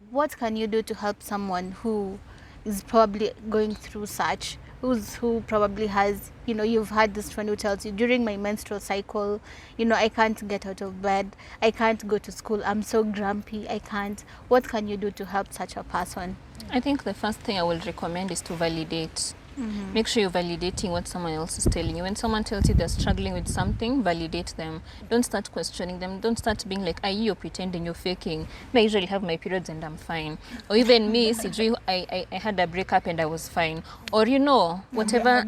what can you do to help someone who is probably going through such, who probably has, you've had this friend who tells you, during my menstrual cycle, I can't get out of bed, I can't go to school, I'm so grumpy, I can't. What can you do to help such a person? I think the first thing I will recommend is to validate. Make sure you're validating what someone else is telling you. When someone tells you they're struggling with something, validate them. Don't start questioning them. Don't start being like, are you pretending, you're faking? I usually have my periods and I'm fine. Or even me, CJ, I had a breakup and I was fine. Or whatever.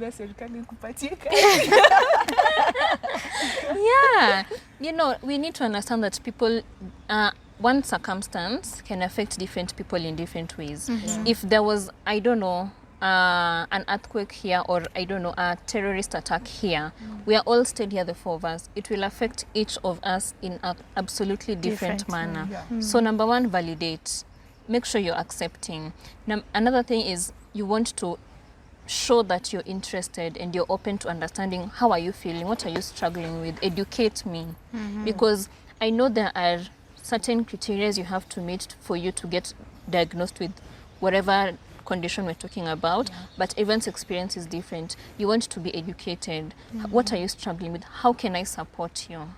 Yeah. We need to understand that people, one circumstance can affect different people in different ways. If there was, I don't know, an earthquake here, or a terrorist attack here, we are all stayed here, the four of us, it will affect each of us in an absolutely different manner. So number one, validate. Make sure you're accepting. Another thing is, you want to show that you're interested and you're open to understanding, how are you feeling, what are you struggling with, educate me. Because I know there are certain criteria you have to meet for you to get diagnosed with whatever condition we're talking about, but everyone's experience is different. You want to be educated. What are you struggling with? How can I support you?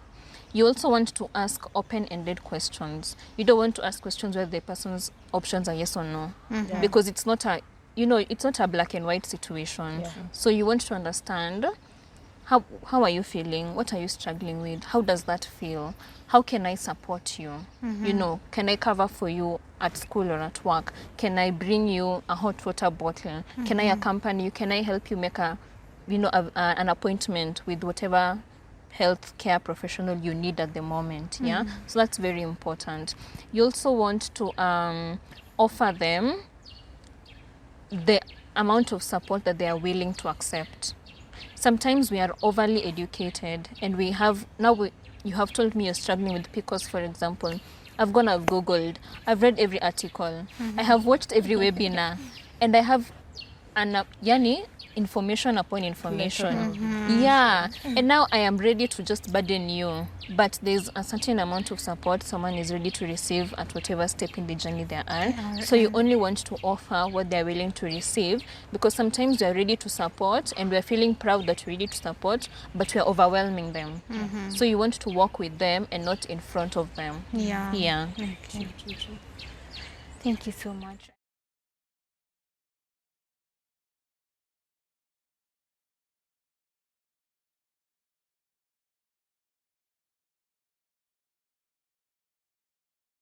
You also want to ask open-ended questions. You don't want to ask questions where the person's options are yes or no, because it's not a, it's not a black and white situation. So you want to understand, how are you feeling? What are you struggling with? How does that feel? How can I support you? Can I cover for you at school or at work? Can I bring you a hot water bottle? Can I accompany you? Can I help you make an appointment with whatever health care professional you need at the moment? So that's very important. You also want to offer them the amount of support that they are willing to accept. Sometimes we are overly educated, and you have told me you're struggling with PCOS, for example. I've Googled, I've read every article, I have watched every webinar, and I have information upon information. And now I am ready to just burden you, but there's a certain amount of support someone is ready to receive at whatever step in the journey they are. So you only want to offer what they're willing to receive, because sometimes we're ready to support and we're feeling proud that we're ready to support, but we're overwhelming them. So you want to walk with them and not in front of them. Okay. Thank you so much.